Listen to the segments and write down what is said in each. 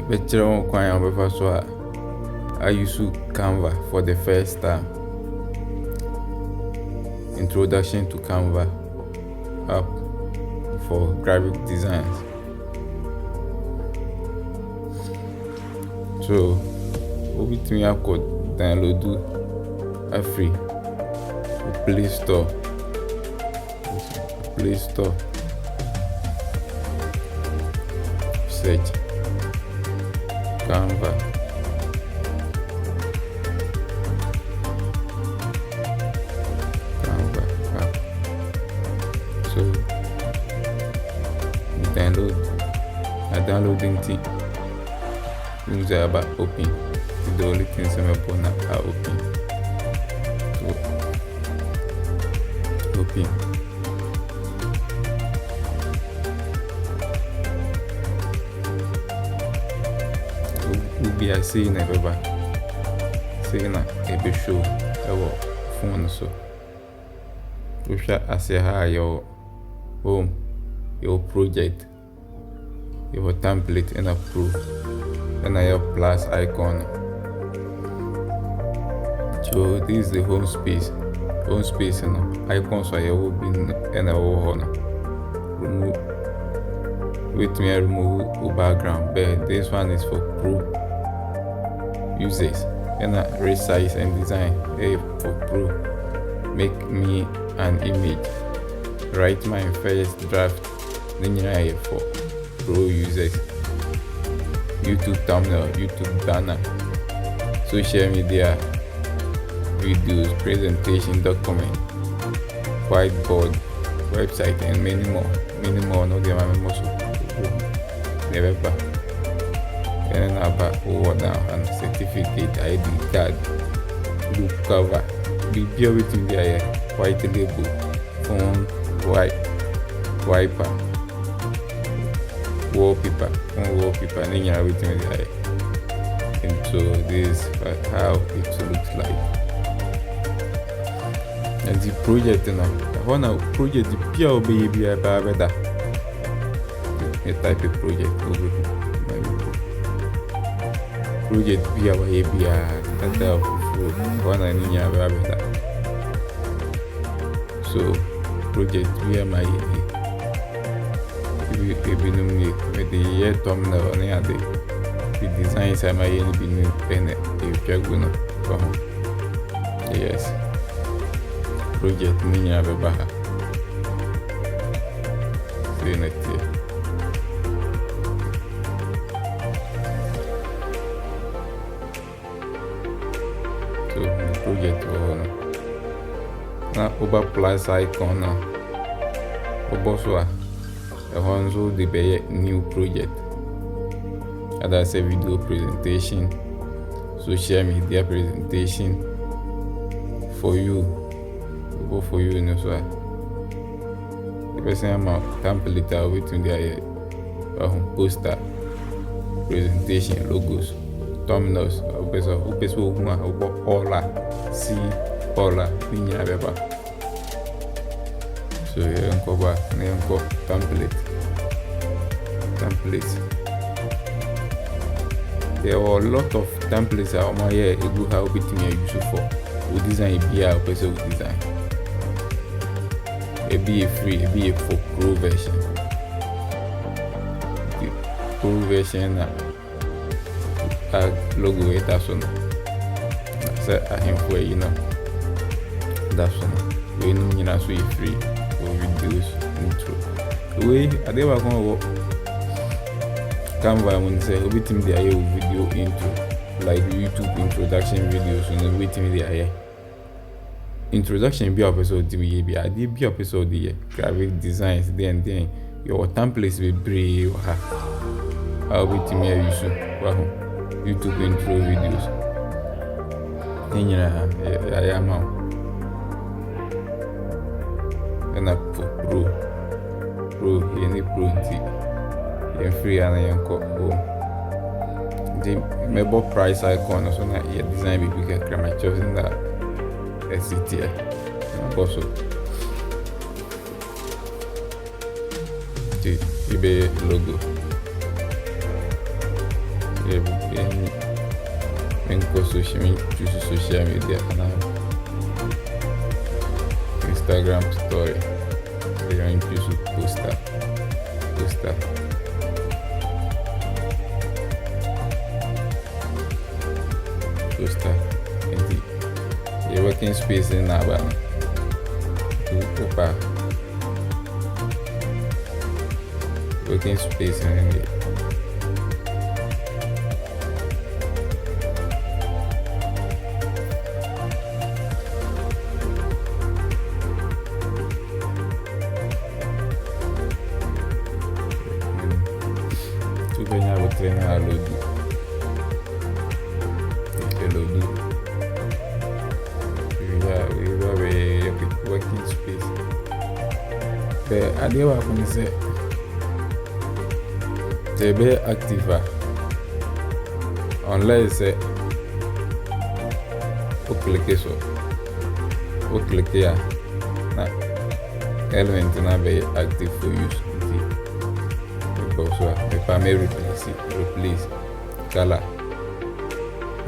Better on Quine before so I use Canva for the first time. Introduction to Canva app for graphic designs. So with me I could download a free Play Store. Search Canva. App. So downloading thing. Things are about open. The only things I'm upon are open. So open. We'll be seeing everybody. Seeing a big show our phone so. We shall say how your home, your project, your template and a pro. And I have plus icon. So this is the home space. Home space and icons are will be in a corner. Remove with me I remove the background, but this one is for pro users. And I resize and design for pro. Make me an image. Write my first draft. Then I for pro users. YouTube thumbnail, YouTube banner, social media, videos, presentation, document, whiteboard, website, and many more. No, they are most never back. And about over down and certificate, ID card, book cover, be everything there, white label, phone, wiper. Wallpaper, and everything there. And so this is how it looks like. And the project now, when a project the pure baby better. A type of project project be our baby that one I need better. So project be my with the year thumbnail on the designs I might be new pen if you're gonna come. Yes, project Nina Baha. See you next year. So project now over plus icon now. Oboswa. Also the new project. That's a video presentation, social media presentation for you. Go for you, no so. The person amount template out within the poster, presentation, logos, thumbnails, all so here cover name template. There are a lot of templates out my here. It will help it me use for. We design be a person who design. It be a free, it be a for pro version. The pro version logo it that's one. So I him for that's one. We know so free. Videos intro. The way I never gonna work Canva when say everything they are video intro like YouTube introduction videos and everything they are here. Introduction be episode be a be episode the graphic designs then your templates be brave how everything I use YouTube intro videos. Then I am out. And up for pro any pro and free and I home. The member price icon so na your design be bigger grammar choosing that SCTI also the eBay logo choose social media and Instagram story. They choose poster. And the working space in Naban to Opa working space in the working space. The idea of they be active unless click here na element na be active for use because if I may replace color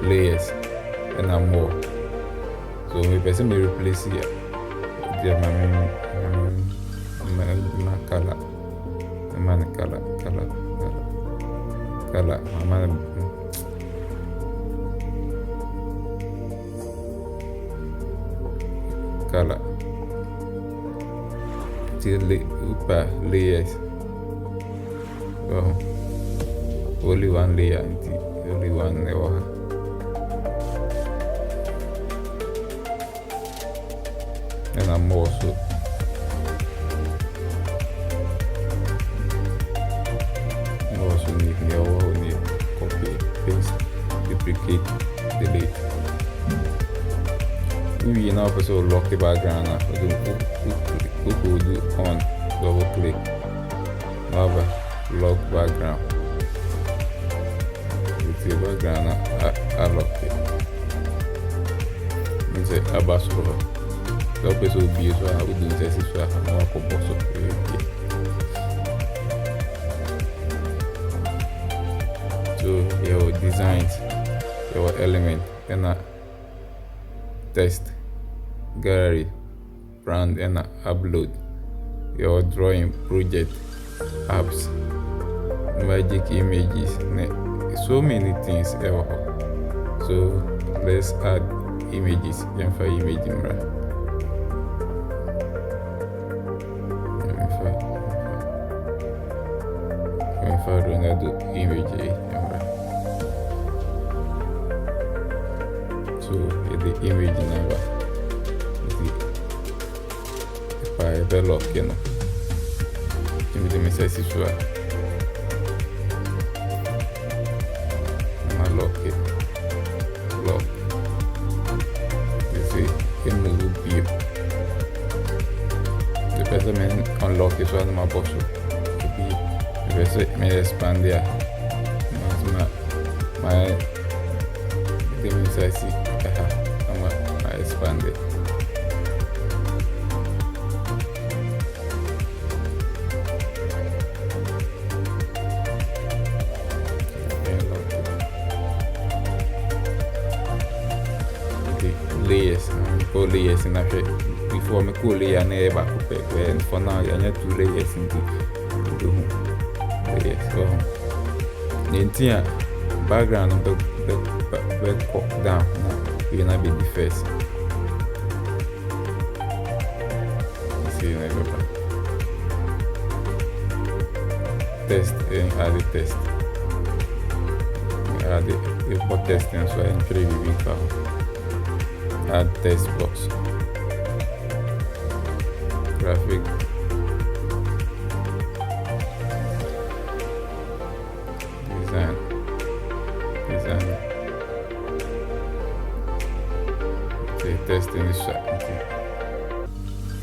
layers and more. So if person may replace here color till layers. Well, only one layer, only one layer. And I'm also need copy, paste, duplicate, delete. We now also lock the background. We could do on double click. Have a lock background. With the background, I lock it. It's a abasolo. The person will be so I would do this so I have more composer. So your designs, your element, and test, gallery, brand, and upload your drawing project, apps, magic images, so many things ever. So let's add images and for image do image. So the image number if I ever lock image message is lock it. You see it move view. The person unlock is one of my boss. May expand there. My things I see. I expand it. The layers, layers in that before me call layer never and for now I need 2 layers in the the background of the pop down now you not be the first. See test and add the test. Add the import testing so I entry the big file. Add test box. Graphic.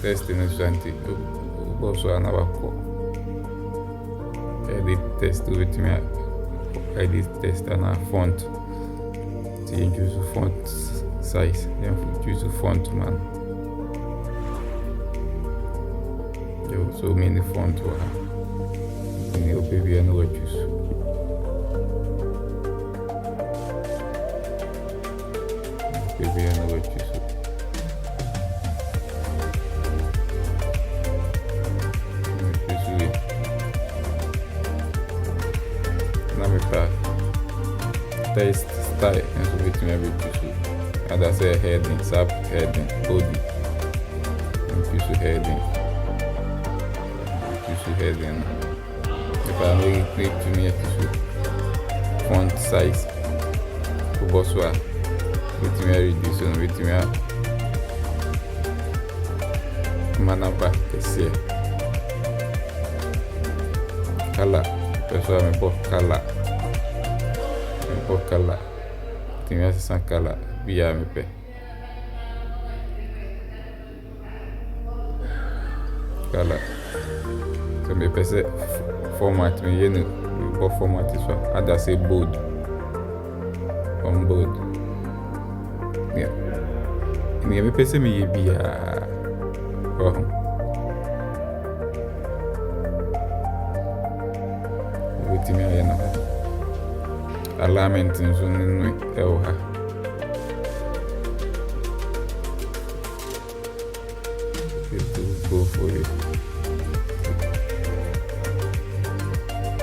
Testing is something. Also another call. Edit test with me. Edit test and a font. Change the font size. Then choose the font man. There are so many fonts. You baby I know what choose. baby I know what you so. Text style and so with me and I say heading, sub heading, body, and heading, heading. If I make click to me font size, Kuboswa, with me reduce and with me manaba kese color, pessoal me pôr color, tem essa color via MP color, so me pese format me yenu me format isso ada say bold on bold yeah me pese me ye bia with me ayena alignment nso nínú ẹwọ ha it will go for it.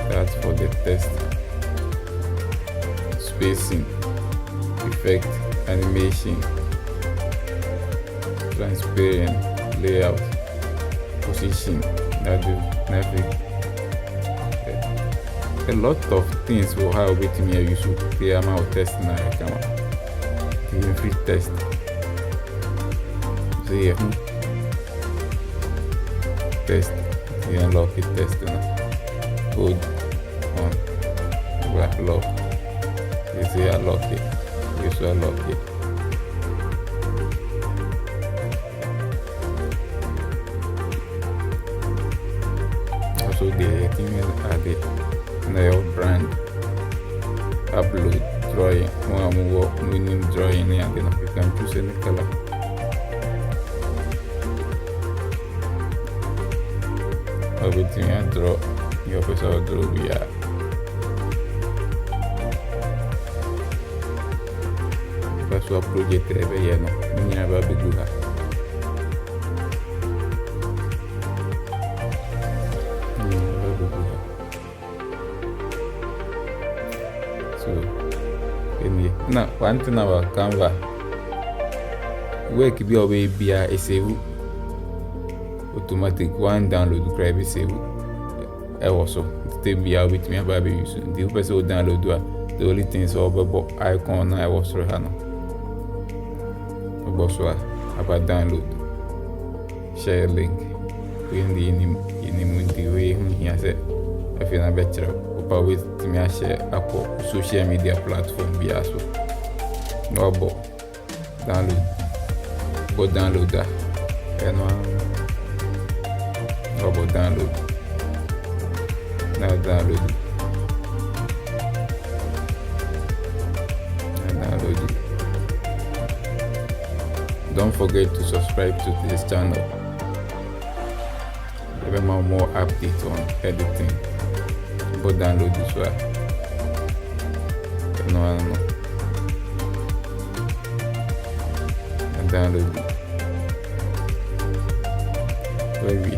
That's for the test. Spacing, effect, animation, transparent, layout, position, a lot of things will have with me you should clear amount of test now come on. Even free test. So yeah. Test. You unlock it test now. Code on lock. You say unlock it. You should unlock it. Also the thing is added. Your brand upload drawing winning drawing and then you can choose any color. Everything I draw your person draw via first upload it every year no never be good. Now, one thing about Canva, work be away be a save automatic one download grab save. Also, stay be out with me about use the person download the only things over icon I was Rohano. About download, share link, in the way he has it. I feel a better. With me share Apple social media platform be also no download that and download now download it. Don't forget to subscribe to this channel. Give more updates on editing. But download this one. No. And download it. Very